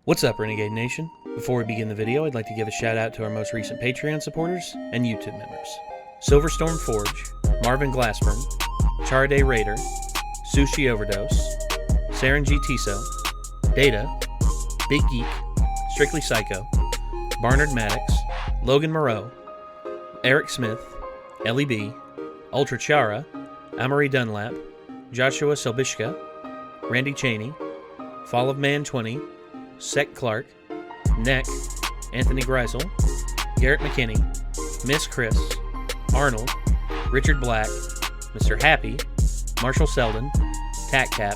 What's up, Renegade Nation? Before we begin the video, I'd like to give a shout out to our most recent Patreon supporters and YouTube members. Silverstorm Forge, Marvin Glassburn, Charaday Raider, Sushi Overdose, Saren G. Tiso, Data, Big Geek, Strictly Psycho, Barnard Maddox, Logan Moreau, Eric Smith, Ellie B, Ultra Chara, Amory Dunlap, Joshua Selbishka, Randy Cheney, Fall of Man 20, Sec Clark, Neck, Anthony Greisel, Garrett McKinney, Miss Chris, Arnold, Richard Black, Mr. Happy, Marshall Selden, Tack Cap,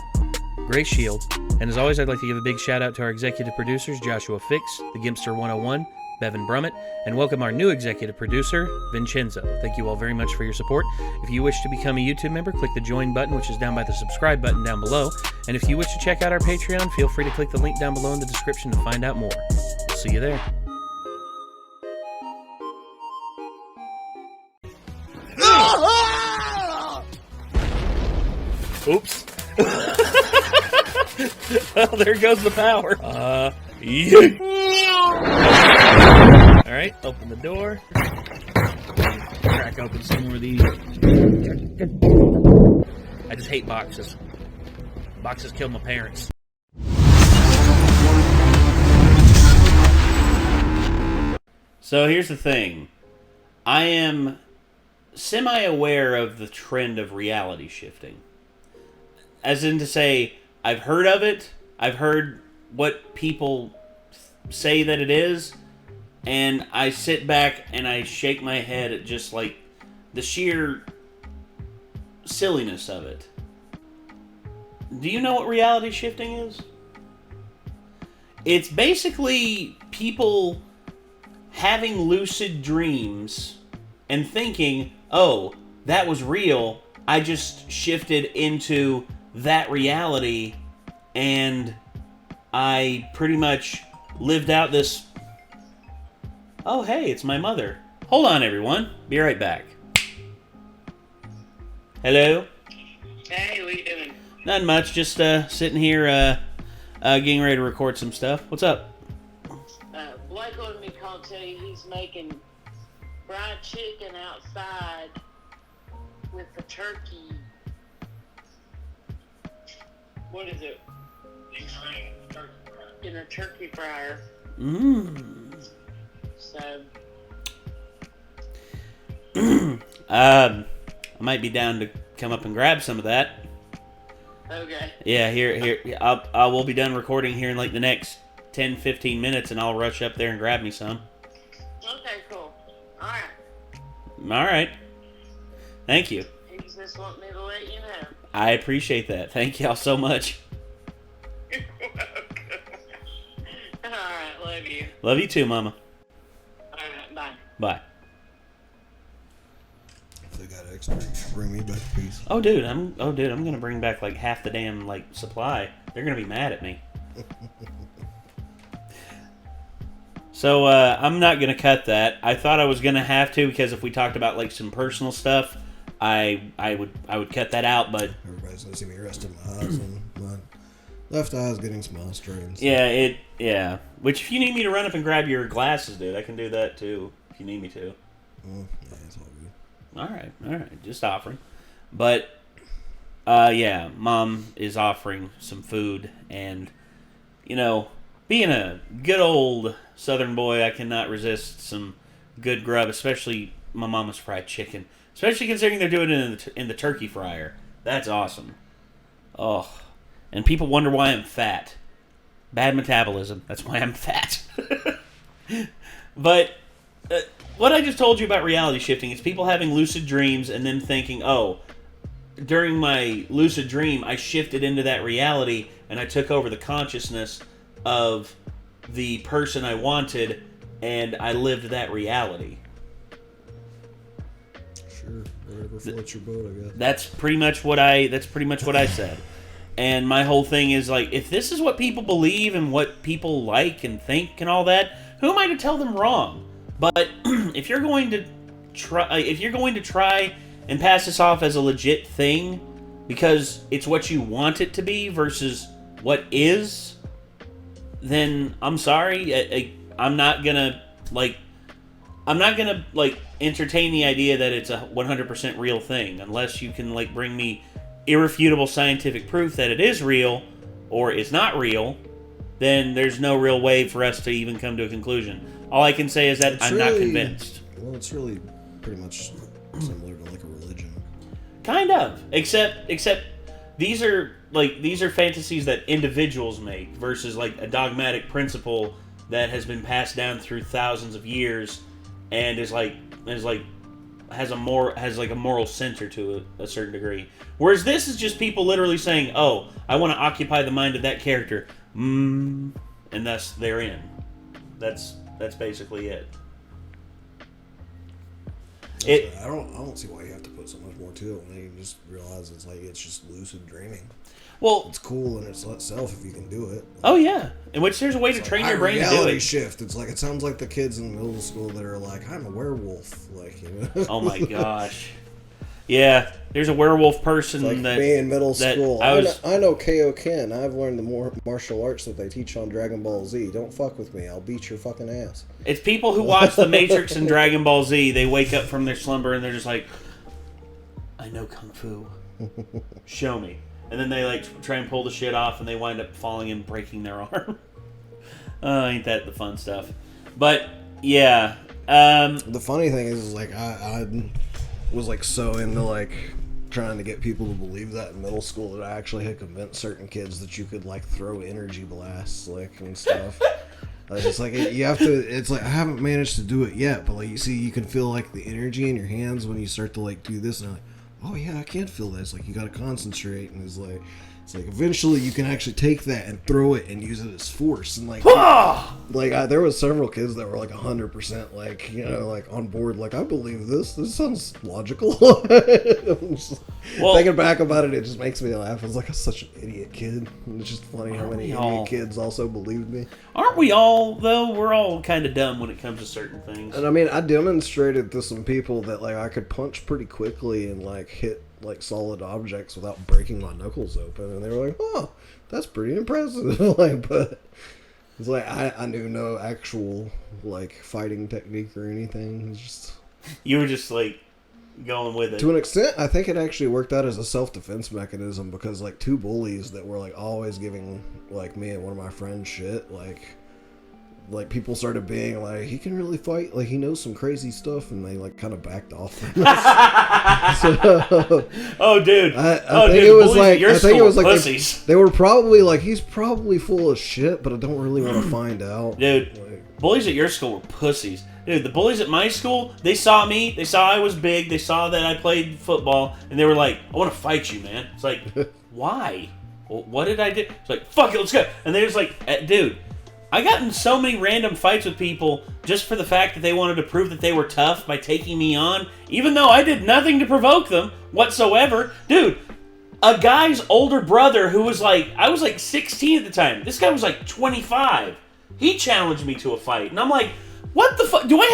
Gray Shield, and as always, I'd like to give a big shout out to our executive producers, Joshua Fix, The Gimpster 101, Bevan Brummett, and welcome our new executive producer, Vincenzo. Thank you all very much for your support. If you wish to become a YouTube member, click the join button, which is down by the subscribe button down below. And if you wish to check out our Patreon, feel free to click the link down below in the description to find out more. We'll see you there. Oops. Well, there goes the power. Alright, open the door. Crack open some more of these. I just hate boxes. Boxes killed my parents. So here's the thing. I am semi-aware of the trend of reality shifting. As in to say, I've heard of it. I've heard what people say that it is. And I sit back and I shake my head at just like the sheer silliness of it. Do you know what reality shifting is? It's basically people having lucid dreams and thinking, oh, that was real. I just shifted into that reality and I pretty much lived out this. Oh, hey, it's my mother. Hold on, everyone. Be right back. Hello? Hey, what are you doing? Not much. Just sitting here getting ready to record some stuff. What's up? Blake wanted me to call and tell you he's making fried chicken outside with the turkey. What is it? In a turkey fryer. So. I might be down to come up and grab some of that. Okay. Yeah, here. I will be done recording here in like the next 10-15 minutes, and I'll rush up there and grab me some. Okay, cool. Alright. Alright. Thank you. He just want me to let you know. I appreciate that. Thank y'all so much. You're welcome. Alright, love you. Love you too, Mama. Alright, bye. Bye. If they got extra, you should bring me back a piece. Oh, dude, I'm gonna bring back like half the damn like supply. They're gonna be mad at me. So I'm not gonna cut that. I thought I was gonna have to because if we talked about like some personal stuff, I would cut that out. But Everybody's gonna see me resting my eyes, and my left eye's getting small strains. yeah. Which if you need me to run up and grab your glasses, dude, I can do that too. If you need me to. Yeah, it's all good. All right, just offering. But yeah, Mom is offering some food, and you know, being a good old Southern boy, I cannot resist some good grub, especially my mama's fried chicken. Especially considering they're doing it in the turkey fryer. That's awesome. Oh, and people wonder why I'm fat. Bad metabolism. That's why I'm fat. But what I just told you about reality shifting is people having lucid dreams and then thinking, oh, during my lucid dream, I shifted into that reality and I took over the consciousness of the person I wanted and I lived that reality. Sure, whatever floats your boat, I guess. That's pretty much what I said. And my whole thing is like, if this is what people believe and what people like and think and all that, who am I to tell them wrong? But if you're going to try and pass this off as a legit thing because it's what you want it to be versus what is, then I'm sorry. I'm not gonna entertain the idea that it's a 100% real thing unless you can bring me irrefutable scientific proof that it is real or it's not real. Then there's no real way for us to even come to a conclusion. All I can say is that I'm not convinced. Well, it's really pretty much similar to a religion. Kind of, except these are fantasies that individuals make versus a dogmatic principle that has been passed down through thousands of years and has a moral center to it, a certain degree. Whereas this is just people literally saying, "Oh, I want to occupy the mind of that character," and thus they're in. That's basically it. I don't see why you have to put so much more to it when you can just realize it's just lucid dreaming. Well, it's cool in itself if you can do it. Oh yeah, in which there's a way to train your brain to do it. Reality shift. It's it sounds like the kids in middle school that are I'm a werewolf, Oh my gosh. Yeah, there's a werewolf person that me in middle school. I know K.O. Ken. I've learned the more martial arts that they teach on Dragon Ball Z. Don't fuck with me. I'll beat your fucking ass. It's people who watch The Matrix and Dragon Ball Z. They wake up from their slumber and they're just like, I know Kung Fu. Show me. And then they try and pull the shit off and they wind up falling and breaking their arm. Ain't that the fun stuff? But, yeah. The funny thing is I was so into trying to get people to believe that in middle school that I actually had convinced certain kids that you could throw energy blasts and stuff. It's you have to. It's I haven't managed to do it yet, but you see, you can feel the energy in your hands when you start to do this, and oh yeah, I can't feel this. You got to concentrate, and it's eventually you can actually take that and throw it and use it as force, and there was several kids that were 100% on board. I believe this. This sounds logical. Thinking back about it, it just makes me laugh. I was such an idiot kid. And it's just funny how many idiot kids also believed me. Aren't we all though? We're all kind of dumb when it comes to certain things. And I demonstrated to some people that I could punch pretty quickly and hit solid objects without breaking my knuckles open, and they were "Oh, that's pretty impressive." But it's I knew no actual fighting technique or anything. It's just you were just going with it to an extent. I think it actually worked out as a self-defense mechanism because two bullies that were always giving me and one of my friends shit people started being he can really fight, he knows some crazy stuff, and they kind of backed off from us. Oh dude, I think it was pussies. They were probably he's probably full of shit, but I don't really want to find out. Dude, bullies at your school were pussies. Dude, the bullies at my school, they saw me, they saw I was big, they saw that I played football, and they were I want to fight you, man. It's why? Well, what did I do? It's fuck it, let's go. And they're just dude, I got in so many random fights with people just for the fact that they wanted to prove that they were tough by taking me on, even though I did nothing to provoke them whatsoever. Dude, a guy's older brother who was I was 16 at the time. This guy was 25. He challenged me to a fight, and I'm what the fuck? Do I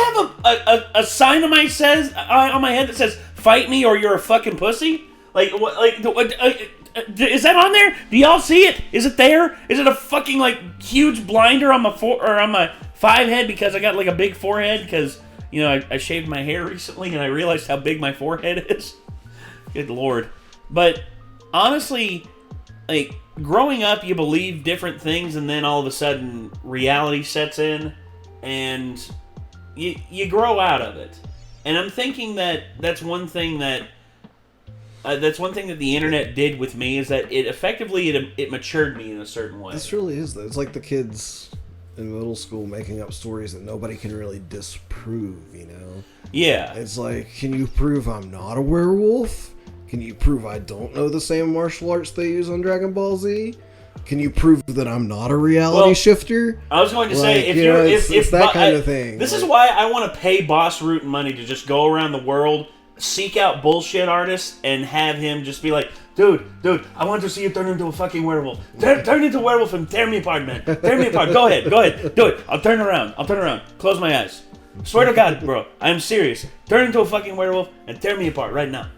have a sign on my head that says "Fight me or you're a fucking pussy"? Is that on there? Do y'all see it? Is it there? Is it a fucking huge blinder on my on my 5 head because I got a big forehead because I shaved my hair recently and I realized how big my forehead is. Good lord. But honestly, growing up, you believe different things, and then all of a sudden reality sets in, and you grow out of it. And I'm thinking that's one thing that the internet did with me, is that it effectively it matured me in a certain way. This really is, though. It's the kids in middle school making up stories that nobody can really disprove, Yeah. It's can you prove I'm not a werewolf? Can you prove I don't know the same martial arts they use on Dragon Ball Z? Can you prove that I'm not a reality shifter? I was going to say, if that kind of thing. This is why I want to pay Boss Root money to just go around the world, seek out bullshit artists, and have him just be dude, I want to see you turn into a fucking werewolf. Turn into a werewolf and tear me apart, man. Tear me apart. Go ahead, do it. I'll turn around. Close my eyes. Swear to God, bro, I'm serious. Turn into a fucking werewolf and tear me apart right now.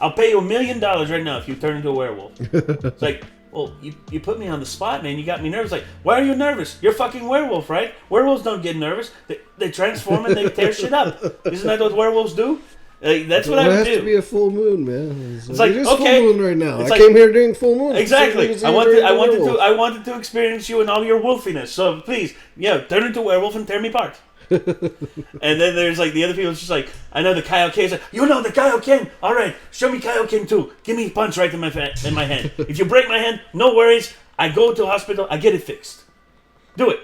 I'll pay you $1 million right now if you turn into a werewolf. It's well, you put me on the spot, man. You got me nervous. Like, why are you nervous? You're a fucking werewolf, right? Werewolves don't get nervous. They transform and they tear shit up. Isn't that what werewolves do? That's what I would do. It has to be a full moon, man. It's like, it is okay, full moon right now. I came here during full moon. Exactly. I wanted to experience you in all your wolfiness. So please, turn into a werewolf and tear me apart. And then there's like the other people. It's just like, I know the Kaioken is like, you know the Kaioken. All right, show me Kaioken too. Give me a punch right in my hand. If you break my hand, no worries. I go to the hospital. I get it fixed. Do it.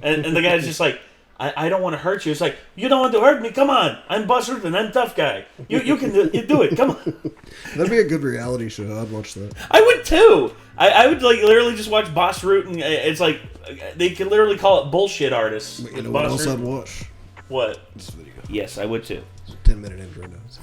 And the guy's just like, I don't want to hurt you. It's like, you don't want to hurt me? Come on. I'm Boss Root and I'm a tough guy. You can do it. Come on. That'd be a good reality show. I'd watch that. I would too. I would like literally just watch Boss Root, and it's like they could literally call it bullshit artists. But you know what else I'd watch? What? This video. Yes, I would too. 10-minute intro notes.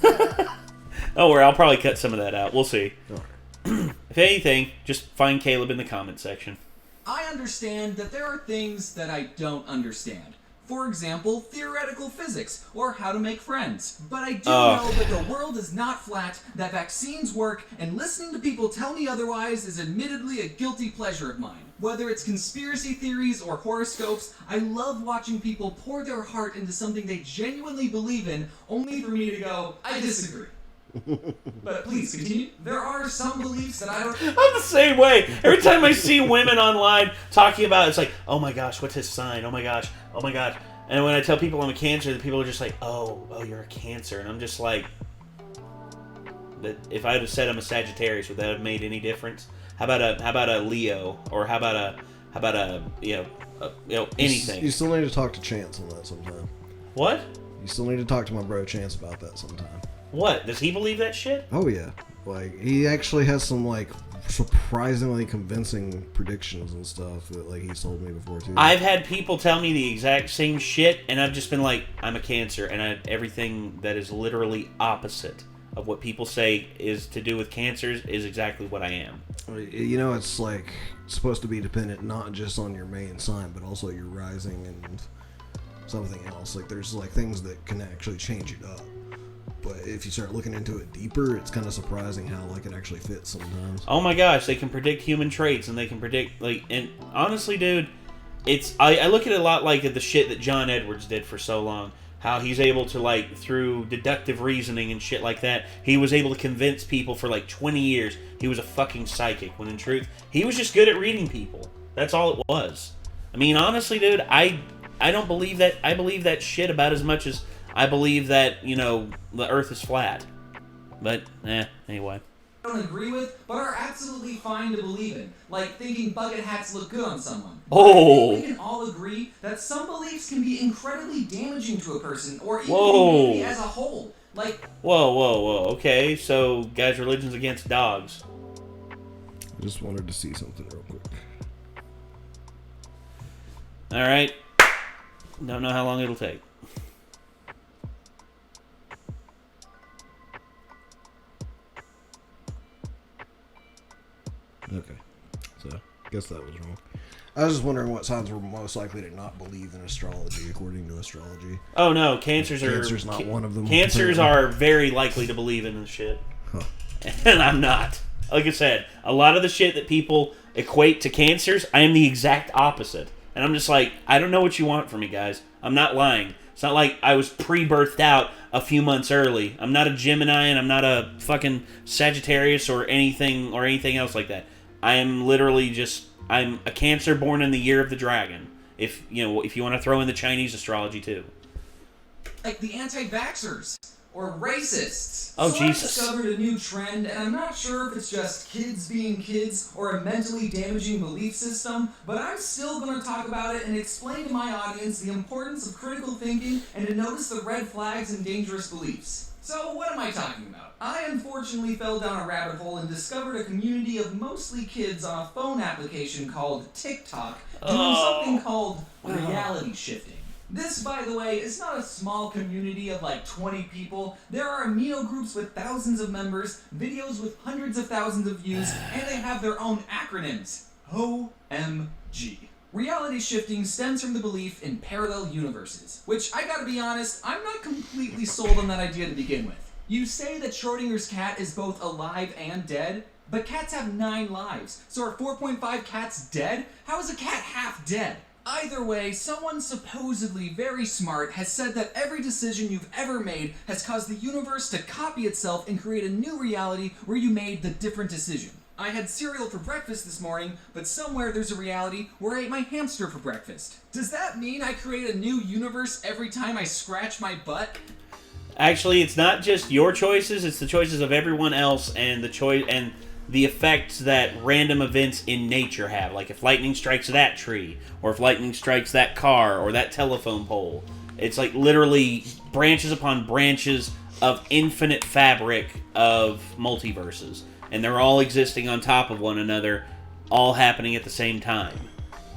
Don't worry, I'll probably cut some of that out. We'll see. Right. If anything, just find Caleb in the comment section. I understand that there are things that I don't understand. For example, theoretical physics, or how to make friends. But I do know that the world is not flat, that vaccines work, and listening to people tell me otherwise is admittedly a guilty pleasure of mine. Whether it's conspiracy theories or horoscopes, I love watching people pour their heart into something they genuinely believe in, only for me to go, I disagree. But please continue. There are some beliefs that I don't... I'm the same way. Every time I see women online talking about it, it's like, oh my gosh, what's his sign? Oh my gosh. Oh my god. And when I tell people I'm a Cancer, the people are just like, oh, you're a Cancer. And I'm just like, that if I had said I'm a Sagittarius, would that have made any difference? How about a Leo? Or how about a anything? You still need to talk to Chance on that sometime. What? You still need to talk to my bro Chance about that sometime. What? Does he believe that shit? Oh yeah. Like, he actually has some, like, surprisingly convincing predictions and stuff that, like, he's told me before, too. I've had people tell me the exact same shit, and I've just been like, I'm a Cancer, and everything that is literally opposite of what people say is to do with Cancers is exactly what I am. You know, it's, like, supposed to be dependent not just on your main sign, but also your rising and something else. Like, there's, like, things that can actually change it up. But if you start looking into it deeper, it's kind of surprising how, like, it actually fits sometimes. Oh my gosh, they can predict human traits, and they can predict, like, and honestly, dude, I look at it a lot like the shit that John Edwards did for so long. How he's able to, like, through deductive reasoning and shit like that, he was able to convince people for, like, 20 years he was a fucking psychic, when in truth, he was just good at reading people. That's all it was. I mean, honestly, dude, I don't believe that. I believe that shit about as much as I believe that, the Earth is flat. But, anyway. Don't agree with, but are absolutely fine to believe in. Like thinking bucket hats look good on someone. Oh! I think we can all agree that some beliefs can be incredibly damaging to a person, or even Whoa. humanity as a whole. Like... Whoa. Okay, so, guys, religion's against dogs. I just wanted to see something real quick. Alright. Don't know how long it'll take. Okay, so I guess that was wrong. I was just wondering what signs were most likely to not believe in astrology, according to astrology. Oh no, Cancers not one of them. Cancers are very likely to believe in this shit. Huh. And I'm not. Like I said, a lot of the shit that people equate to Cancers, I am the exact opposite. And I'm just like, I don't know what you want from me, guys. I'm not lying. It's not like I was pre-birthed out a few months early. I'm not a Gemini, and I'm not a fucking Sagittarius or anything else like that. I am literally just, I'm a Cancer born in the year of the dragon. If you want to throw in the Chinese astrology too. Like the anti-vaxxers. Or racists. Oh, so Jesus. I discovered a new trend, and I'm not sure if it's just kids being kids or a mentally damaging belief system, but I'm still going to talk about it and explain to my audience the importance of critical thinking and to notice the red flags and dangerous beliefs. So what am I talking about? I unfortunately fell down a rabbit hole and discovered a community of mostly kids on a phone application called TikTok doing something called reality shifting. This, by the way, is not a small community of like 20 people. There are amino groups with thousands of members, videos with hundreds of thousands of views, and they have their own acronyms. OMG. Reality shifting stems from the belief in parallel universes, which, I gotta be honest, I'm not completely sold on that idea to begin with. You say that Schrodinger's cat is both alive and dead? But cats have 9 lives, so are 4.5 cats dead? How is a cat half dead? Either way, someone supposedly very smart has said that every decision you've ever made has caused the universe to copy itself and create a new reality where you made the different decision. I had cereal for breakfast this morning, but somewhere there's a reality where I ate my hamster for breakfast. Does that mean I create a new universe every time I scratch my butt? Actually, it's not just your choices, it's the choices of everyone else and the effects that random events in nature have. Like if lightning strikes that tree, or if lightning strikes that car, or that telephone pole. It's like literally branches upon branches of infinite fabric of multiverses. And they're all existing on top of one another, all happening at the same time.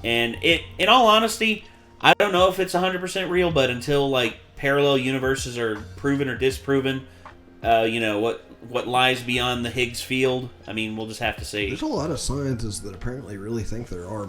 And in all honesty, I don't know if it's 100% real, but until like parallel universes are proven or disproven, what lies beyond the Higgs field, I mean, we'll just have to see. There's a lot of scientists that apparently really think there are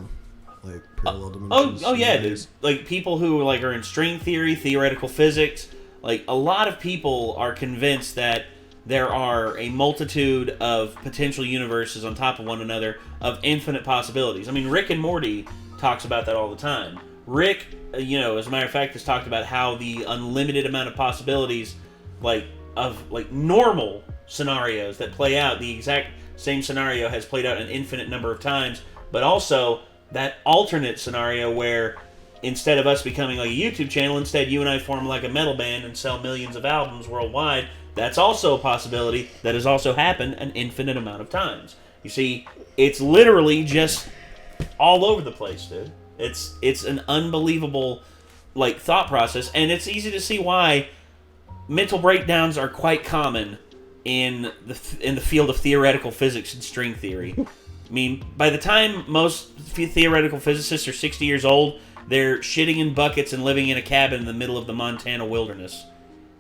like parallel dimensions. Oh yeah, dude. Like people who like are in string theory, theoretical physics, like a lot of people are convinced that there are a multitude of potential universes on top of one another of infinite possibilities. I mean, Rick and Morty talks about that all the time. Rick, as a matter of fact, has talked about how the unlimited amount of possibilities, of normal scenarios that play out, the exact same scenario has played out an infinite number of times, but also that alternate scenario where instead of us becoming like a YouTube channel, instead you and I form like a metal band and sell millions of albums worldwide. That's also a possibility that has also happened an infinite amount of times. You see, it's literally just all over the place, dude. It's an unbelievable thought process, and it's easy to see why mental breakdowns are quite common in the field of theoretical physics and string theory. I mean, by the time most theoretical physicists are 60 years old, they're shitting in buckets and living in a cabin in the middle of the Montana wilderness.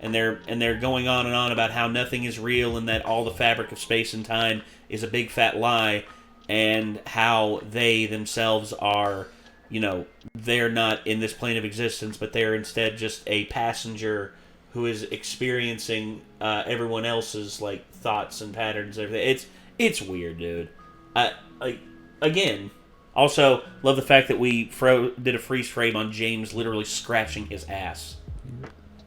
And they're going on and on about how nothing is real and that all the fabric of space and time is a big fat lie, and how they themselves are, they're not in this plane of existence, but they're instead just a passenger who is experiencing everyone else's thoughts and patterns and everything. It's weird, dude. Again, also love the fact that we did a freeze frame on James literally scratching his ass.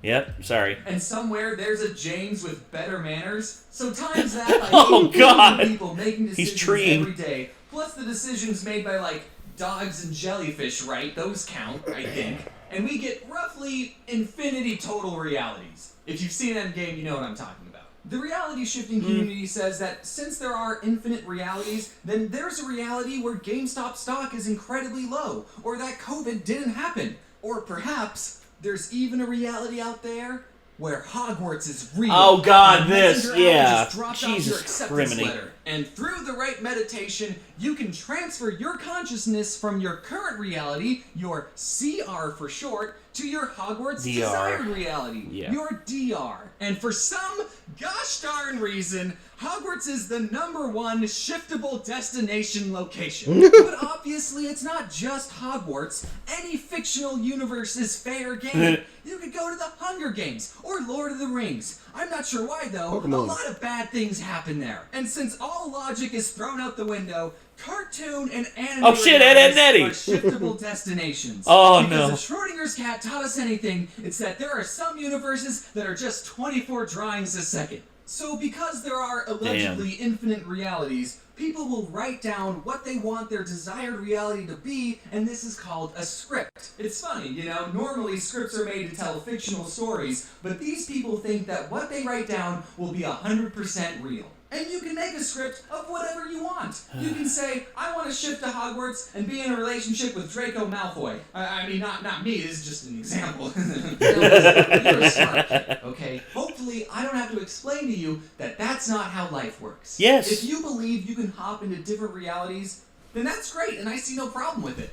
Yep, sorry. And somewhere there's a James with better manners. So times that by Oh, 8 God. billion people making He's decisions treeing. every day, plus the decisions made by dogs and jellyfish, right? Those count, I think. And we get roughly infinity total realities. If you've seen Endgame, you know what I'm talking about. The reality shifting community says that since there are infinite realities, then there's a reality where GameStop stock is incredibly low, or that COVID didn't happen, or perhaps there's even a reality out there where Hogwarts is real. Oh, God, and this, Messenger yeah. Allen just dropped off your Jesus acceptance criminy. letter. And through the right meditation, you can transfer your consciousness from your current reality, your CR for short, to your Hogwarts DR. desired reality, Yeah. your DR. And for some gosh darn reason, Hogwarts is the #1 shiftable destination location. But obviously it's not just Hogwarts. Any fictional universe is fair game. You could go to the Hunger Games or Lord of the Rings. I'm not sure why though, Pokemon. a lot of bad things happen there. And since all logic is thrown out the window, cartoon and anime Oh, shit, Ed, Ed, and Eddie. are shiftable destinations. Oh, because no. if Schrodinger's cat taught us anything, it's that there are some universes that are just 24 drawings a second. So because there are allegedly infinite realities, people will write down what they want their desired reality to be, and this is called a script. It's funny, normally scripts are made to tell fictional stories, but these people think that what they write down will be 100% real. And you can make a script of whatever you want. You can say, I want to shift to Hogwarts and be in a relationship with Draco Malfoy. I mean, not me, this is just an example. You're smart, okay? Hopefully, I don't have to explain to you that that's not how life works. Yes. If you believe you can hop into different realities, then that's great, and I see no problem with it.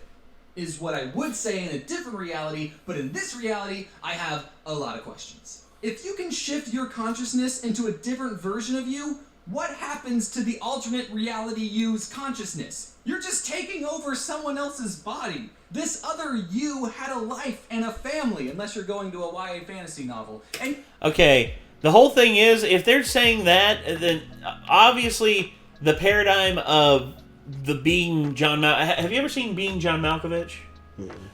Is what I would say in a different reality, but in this reality, I have a lot of questions. If you can shift your consciousness into a different version of you, what happens to the alternate reality you's consciousness? You're just taking over someone else's body. This other you had a life and a family, unless you're going to a YA fantasy novel. And Okay, the whole thing is, if they're saying that, then obviously the paradigm of the Being John have you ever seen Being John Malkovich?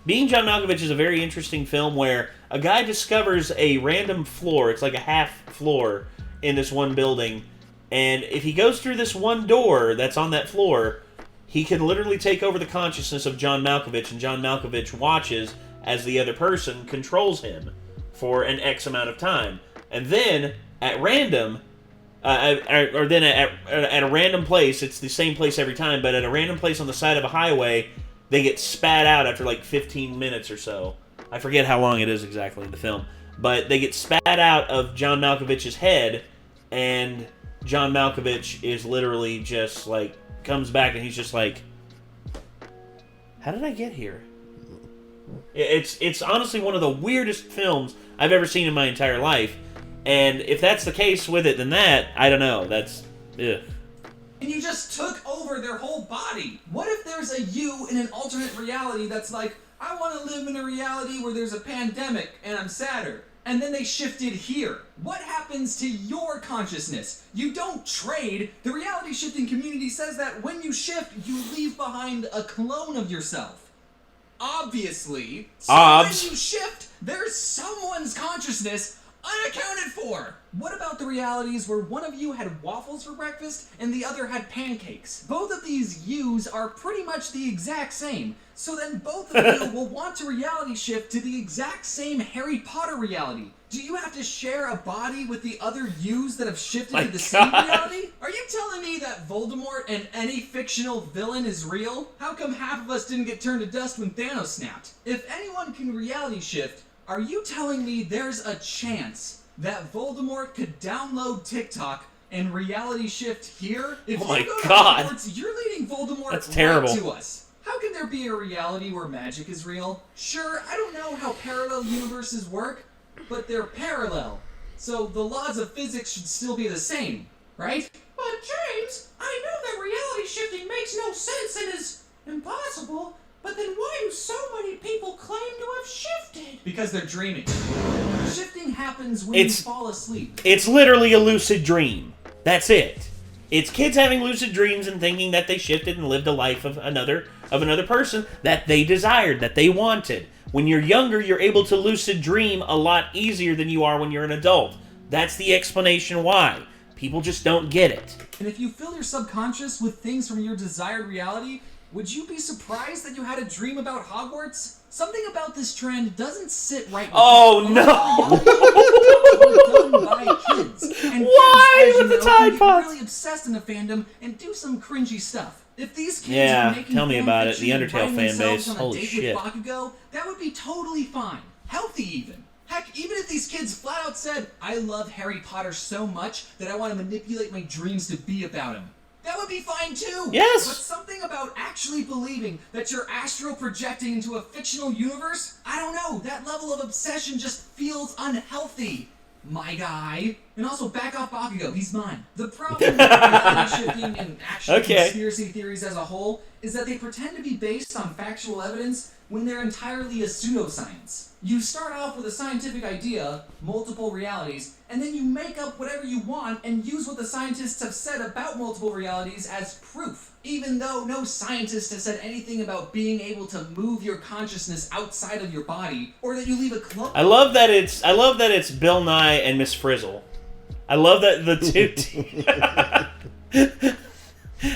Being John Malkovich is a very interesting film where a guy discovers a random floor. It's like a half floor in this one building. And if he goes through this one door that's on that floor, he can literally take over the consciousness of John Malkovich. And John Malkovich watches as the other person controls him for an X amount of time. And then, at random, at a random place, it's the same place every time, but at a random place on the side of a highway, they get spat out after like 15 minutes or so. I forget how long it is exactly in the film. But they get spat out of John Malkovich's head, and John Malkovich is literally just like, comes back and he's just like, how did I get here? It's honestly one of the weirdest films I've ever seen in my entire life. And if that's the case with it, then I don't know. That's, ugh. And you just took over their whole body. What if there's a you in an alternate reality that's like, I want to live in a reality where there's a pandemic and I'm sadder. And then they shifted here. What happens to your consciousness? You don't trade. The reality shifting community says that when you shift, you leave behind a clone of yourself. Obviously. So when you shift, there's someone's consciousness unaccounted for. What about the realities where one of you had waffles for breakfast and the other had pancakes? Both of these yous are pretty much the exact same. So then both of you will want to reality shift to the exact same Harry Potter reality. Do you have to share a body with the other yous that have shifted to the same reality? Are you telling me that Voldemort and any fictional villain is real? How come half of us didn't get turned to dust when Thanos snapped? If anyone can reality shift, are you telling me there's a chance that Voldemort could download TikTok and reality shift here? If oh my you go God. to Hogwarts, you're leading Voldemort That's terrible. right to us. How can there be a reality where magic is real? Sure, I don't know how parallel universes work, but they're parallel. So the laws of physics should still be the same, right? But James, I know that reality shifting makes no sense and is impossible, but then why do so many people claim to have shifted? Because they're dreaming. Shifting happens when you fall asleep. It's literally a lucid dream. That's it. It's kids having lucid dreams and thinking that they shifted and lived a life of another person that they desired, that they wanted. When you're younger, you're able to lucid dream a lot easier than you are when you're an adult. That's the explanation why. People just don't get it. And if you fill your subconscious with things from your desired reality, would you be surprised that you had a dream about Hogwarts? Something about this trend doesn't sit right with Oh no! Done by kids. And why kids, with the Tide Pods? Really obsessed in the fandom and do some cringy stuff. If these kids were making tell me about it. fanfiction The and Undertale writing fan themselves base. on a Holy date shit. with Bakugo, that would be totally fine. Healthy even. Heck, even if these kids flat out said, I love Harry Potter so much that I want to manipulate my dreams to be about him. That would be fine too! Yes! But something about actually believing that you're astral projecting into a fictional universe? I don't know, that level of obsession just feels unhealthy. My guy. And also, back off Bakugo, he's mine. The problem with reality shifting and actual conspiracy theories as a whole is that they pretend to be based on factual evidence when they're entirely a pseudoscience. You start off with a scientific idea, multiple realities, and then you make up whatever you want and use what the scientists have said about multiple realities as proof, even though no scientist has said anything about being able to move your consciousness outside of your body, or that you leave a clone. I love that it's Bill Nye and Miss Frizzle. I love that the two.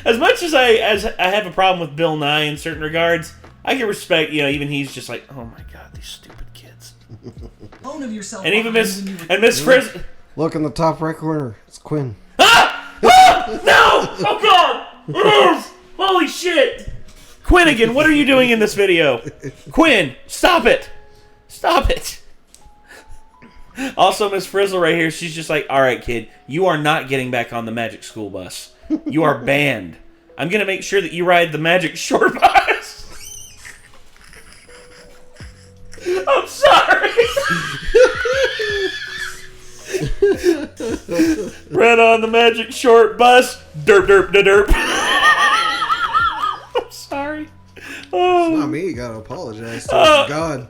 As much as I have a problem with Bill Nye in certain regards, I can respect, even he's just like, oh my god, these stupid kids. Clone of yourself. And even Miss Frizzle. Look in the top right corner. It's Quinn. Ah! Ah! No! Oh god! It is! Holy shit! Quinn, what are you doing in this video? Quinn, stop it! Stop it! Also, Miss Frizzle right here, she's just like, alright kid, you are not getting back on the Magic School Bus. You are banned. I'm gonna make sure that you ride the Magic Short Bus. I'm sorry. Ran on the Magic Short Bus. Derp, derp, da, derp. I'm sorry. Oh. It's not me. You gotta apologize to God.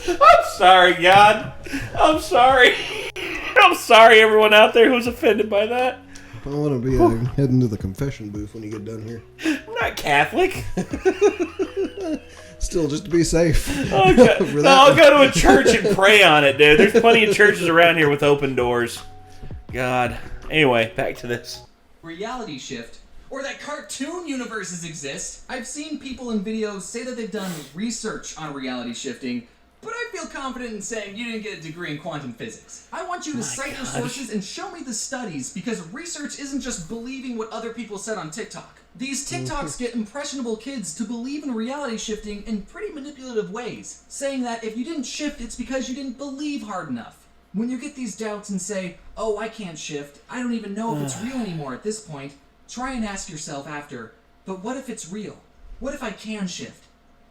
I'm sorry, God. I'm sorry. I'm sorry, everyone out there who's offended by that. I want to be heading to the confession booth when you get done here. I'm not Catholic. Still, just to be safe. I'll go to a church and pray on it, dude. There's plenty of churches around here with open doors. God. Anyway, back to this. Reality shift, or that cartoon universes exist. I've seen people in videos say that they've done research on reality shifting, but I feel confident in saying you didn't get a degree in quantum physics. I want you to cite your sources and show me the studies, because research isn't just believing what other people said on TikTok. These TikToks get impressionable kids to believe in reality shifting in pretty manipulative ways, saying that if you didn't shift, it's because you didn't believe hard enough. When you get these doubts and say, oh, I can't shift, I don't even know if it's real anymore at this point, try and ask yourself after, but what if it's real? What if I can shift?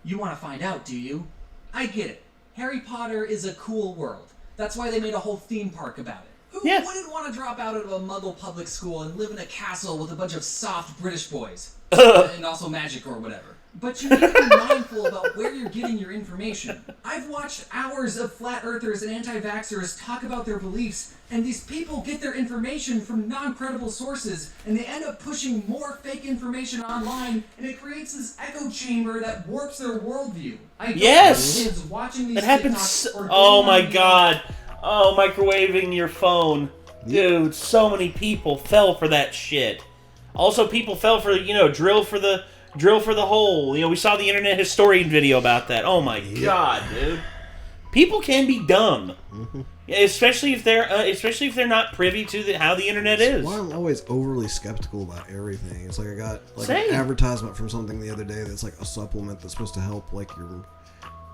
You want to find out, do you? I get it. Harry Potter is a cool world. That's why they made a whole theme park about it. Who wouldn't want to drop out of a Muggle public school and live in a castle with a bunch of soft British boys? And also magic or whatever. But you need to be mindful about where you're getting your information. I've watched hours of flat earthers and anti-vaxxers talk about their beliefs, and these people get their information from non-credible sources, and they end up pushing more fake information online, and it creates this echo chamber that warps their worldview. Yes! Kids watching these it happens. TikToks or Oh my god. Oh, microwaving your phone. Dude, so many people fell for that shit. Also, people fell for, drill for the hole. We saw the Internet Historian video about that. Oh my god, dude. People can be dumb. Mm-hmm. Especially if they're not privy to how the internet is. Well, I'm always overly skeptical about everything. It's like I got an advertisement from something the other day that's like a supplement that's supposed to help like your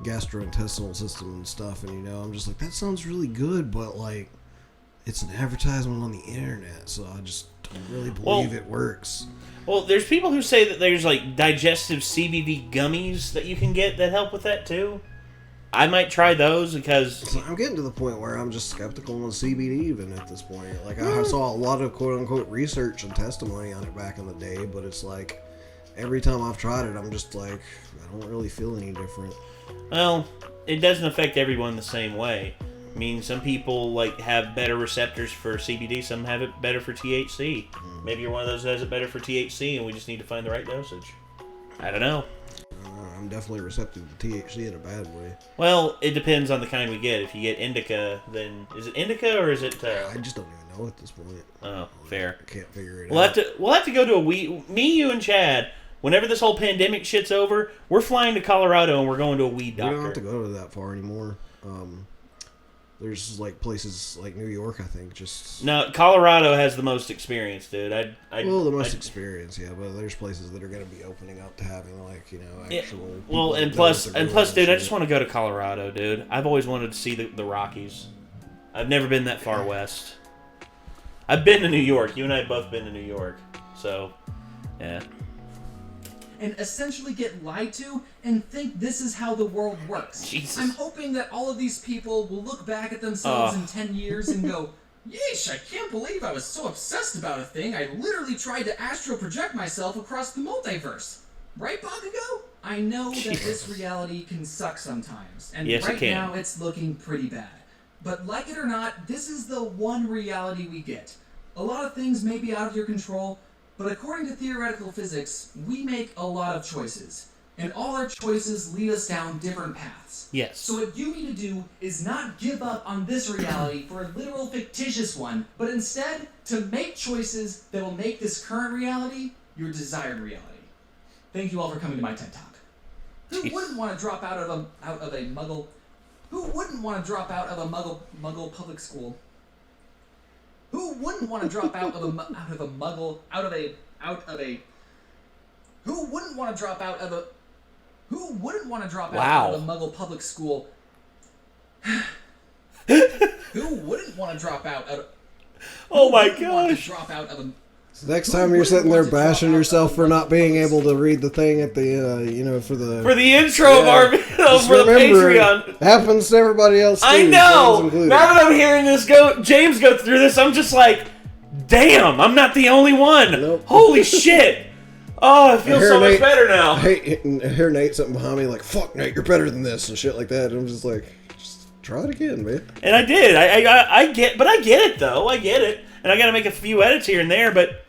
gastrointestinal system and stuff, and I'm just like, that sounds really good, but like it's an advertisement on the internet, so I just don't really believe it works. Well, there's people who say that there's like digestive CBD gummies that you can get that help with that too. I might try those because... So I'm getting to the point where I'm just skeptical on CBD even at this point. Like, I saw a lot of quote-unquote research and testimony on it back in the day, but it's like, every time I've tried it, I'm just like, I don't really feel any different. Well, it doesn't affect everyone the same way. I mean, some people like have better receptors for CBD, some have it better for THC. Maybe you're one of those that has it better for THC, and we just need to find the right dosage. I don't know. I'm definitely receptive to THC in a bad way. Well, it depends on the kind we get. If you get indica, then... Is it indica or is it... I just don't even know at this point. Oh, fair. I can't figure it out. We'll have to go to a weed... Me, you, and Chad, whenever this whole pandemic shit's over, we're flying to Colorado and we're going to a weed doctor. We don't have to go to that far anymore. There's like places like New York, I think, just... No, Colorado has the most experience, dude. the most experience, yeah, but there's places that are going to be opening up to having like, actual... Yeah, well, and plus, dude, I just want to go to Colorado, dude. I've always wanted to see the Rockies. I've never been that far west. I've been to New York. You and I have both been to New York. So, yeah. And essentially get lied to and think this is how the world works. Jesus. I'm hoping that all of these people will look back at themselves in 10 years and go, yeesh, I can't believe I was so obsessed about a thing. I literally tried to astral project myself across the multiverse. Right, Bakugo? I know that this reality can suck sometimes, and yes, right now it's looking pretty bad. But like it or not, this is the one reality we get. A lot of things may be out of your control, but according to theoretical physics, we make a lot of choices. And all our choices lead us down different paths. Yes. So what you need to do is not give up on this reality for a literal fictitious one, but instead to make choices that will make this current reality your desired reality. Thank you all for coming to my TED Talk. Who wouldn't want to drop out of a Muggle? Who wouldn't want to drop out of a Muggle public school? Who wouldn't want to drop out of a Muggle public school? Who wouldn't want to drop out of? Oh my gosh! Drop out of a. So next time you're sitting there bashing yourself for not being able to read the thing at the, for the intro of our for the Patreon. It happens to everybody else too. I know. Now that I'm hearing James go through this, I'm just like, damn, I'm not the only one. Nope. Holy shit. Oh, I feel so much better now. I hear Nate something behind me like, fuck Nate, you're better than this and shit like that. And I'm just like, just Try it again, man. And I did. I get it though. I get it, and I got to make a few edits here and there. But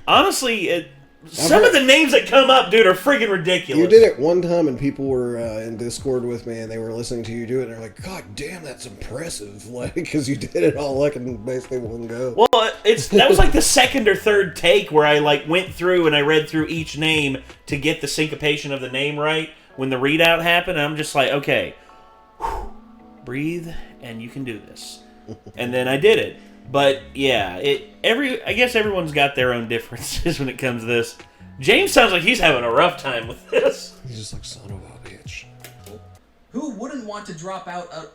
honestly, some of the names that come up, dude, are freaking ridiculous. You did it one time, and people were in Discord with me, and they were listening to you do it, and they're like, "God damn, that's impressive!" Like, because you did it all like in basically one go. Well, that was like the second or third take where I like went through and I read through each name to get the syncopation of the name right when the readout happened. And I'm just like, okay, whew, breathe, and you can do this. And then I did it. But yeah, I guess everyone's got their own differences when it comes to this. James sounds like he's having a rough time with this. He's just like, son of a bitch. Who wouldn't want to drop out of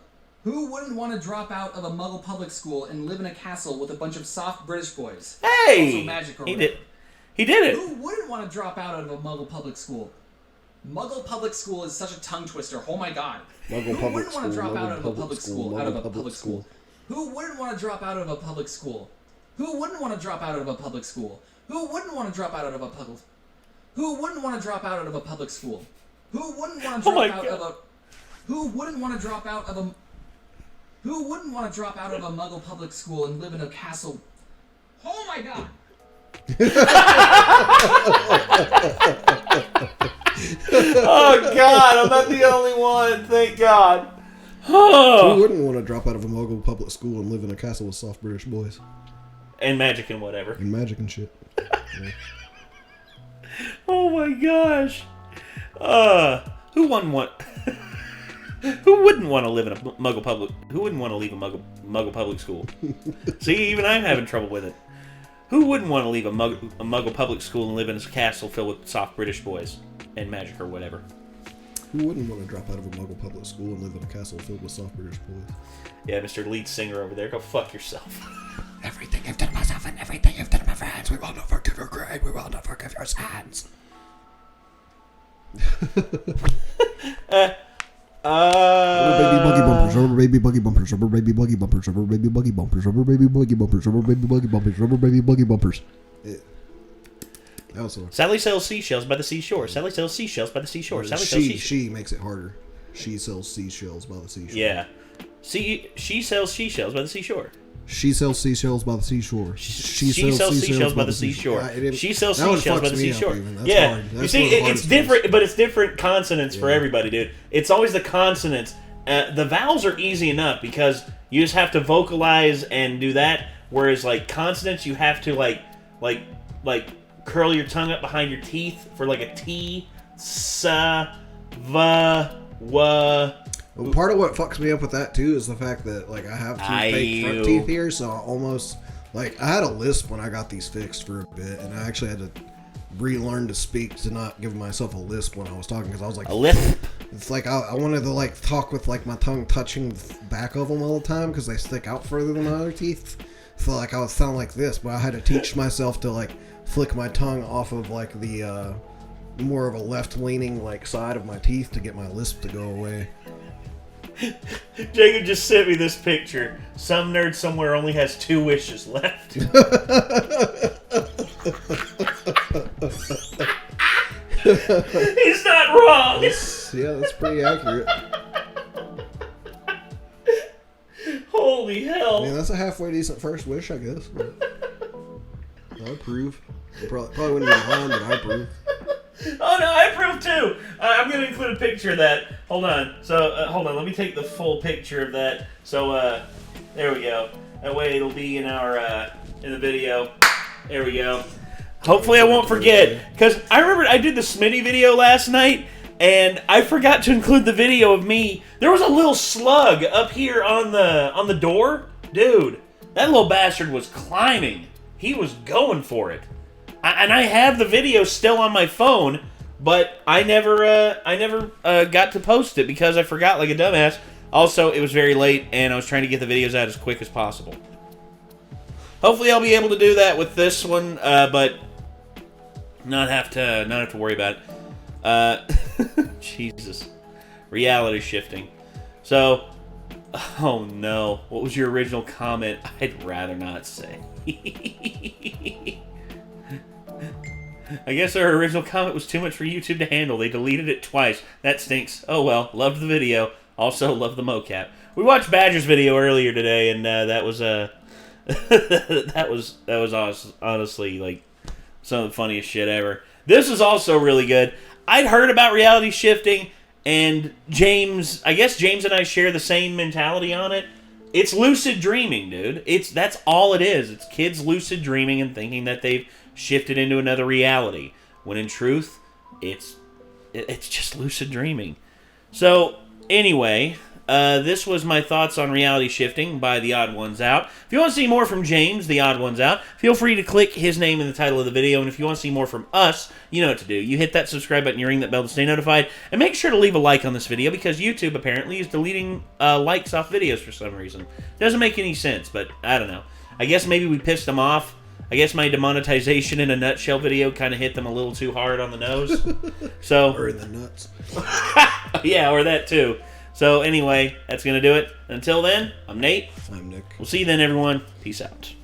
a Muggle public school and live in a castle with a bunch of soft British boys? Hey, Also magic or he whatever. did. He did it. Who wouldn't want to drop out of a Muggle public school? Muggle public school is such a tongue twister. Oh my god. Muggle Who public wouldn't want to drop school, out Muggle of a public public school, school? Out of a Muggle public public school. school. Who wouldn't want to drop out of a public school? Who wouldn't want to drop out of a public school? Who wouldn't want to drop out of a public? Who wouldn't want to drop out of a public school? Who wouldn't want to drop out of a? Who wouldn't want to drop out of a? Who wouldn't want to drop out of a Muggle public school and live in a castle? Oh my god! Oh God, I'm not the only one. Thank God. Who wouldn't want to drop out of a Muggle public school and live in a castle with soft British boys? And magic and whatever. And magic and shit. Yeah. Oh my gosh. Who wouldn't want? Who wouldn't want to live in a Muggle public? Who wouldn't want to leave a Muggle public school? See, even I'm having trouble with it. Who wouldn't want to leave a Muggle public school and live in a castle filled with soft British boys and magic or whatever? Who wouldn't want to drop out of a Muggle public school and live in a castle filled with soft British boys? Yeah, Mr. Lead Singer over there, go fuck yourself. Everything you've done to myself and everything you've done to my friends, we will not forgive your grade, we will not forgive your sins. Baby buggy bumpers, rubber baby buggy bumpers, rubber baby buggy bumpers, rubber baby buggy bumpers, rubber baby buggy bumpers, rubber baby buggy bumpers, rubber baby buggy bumpers. That was so. Sally sells seashells by the seashore. Sally sells seashells by the seashore. Sally sells seashells. She makes it harder. She sells seashells by the seashore. Yeah. She sells seashells by the seashore. She sells seashells by the seashore. She sells seashells by the seashore. She sells seashells by the seashore. Yeah. You see, it's different, but it's different consonants for everybody, dude. It's always the consonants. The vowels are easy enough because you just have to vocalize and do that. Whereas, like, consonants, you have to, like curl your tongue up behind your teeth for, like, a T, sa, va, wa. Well, part of what fucks me up with that too is the fact that like I have two fake front teeth here, so I almost like I had a lisp when I got these fixed for a bit, and I actually had to relearn to speak to not give myself a lisp when I was talking because I was like a lisp. It's like I wanted to like talk with like my tongue touching the back of them all the time because they stick out further than my other teeth. So like I would sound like this, but I had to teach myself to like flick my tongue off of like the more of a left-leaning like side of my teeth to get my lisp to go away. Jacob just sent me this picture. Some nerd somewhere only has 2 wishes left. He's not wrong. Yeah, that's pretty accurate. Holy hell. I mean, that's a halfway decent first wish, I guess. But I approve. Probably wouldn't be mine, but I approve. Oh no, I approve too. I'm gonna include a picture of that. Hold on. So hold on. Let me take the full picture of that. So there we go. That way it'll be in our in the video. There we go. Hopefully I won't forget because I remember I did the Smitty video last night and I forgot to include the video of me. There was a little slug up here on the door, dude. That little bastard was climbing. He was going for it. And I have the video still on my phone, but I never got to post it because I forgot like a dumbass. Also, it was very late, and I was trying to get the videos out as quick as possible. Hopefully, I'll be able to do that with this one, but not have to worry about it. Jesus, reality shifting. So, oh no, what was your original comment? I'd rather not say. I guess our original comment was too much for YouTube to handle. They deleted it twice. That stinks. Oh well, loved the video. Also, love the mocap. We watched Badger's video earlier today, and that was that was awesome, honestly like some of the funniest shit ever. This is also really good. I'd heard about reality shifting, and I guess James and I share the same mentality on it. It's lucid dreaming, dude. That's all it is. It's kids lucid dreaming and thinking that they've shifted into another reality, when in truth, it's just lucid dreaming. So, anyway, this was my thoughts on reality shifting by The Odd Ones Out. If you want to see more from James, The Odd Ones Out, feel free to click his name in the title of the video. And if you want to see more from us, you know what to do. You hit that subscribe button, you ring that bell to stay notified, and make sure to leave a like on this video because YouTube apparently is deleting likes off videos for some reason. Doesn't make any sense, but I don't know. I guess maybe we pissed them off. I guess my demonetization in a nutshell video kind of hit them a little too hard on the nose. So, Or in the nuts. yeah, or that too. So anyway, that's going to do it. Until then, I'm Nate. I'm Nick. We'll see you then, everyone. Peace out.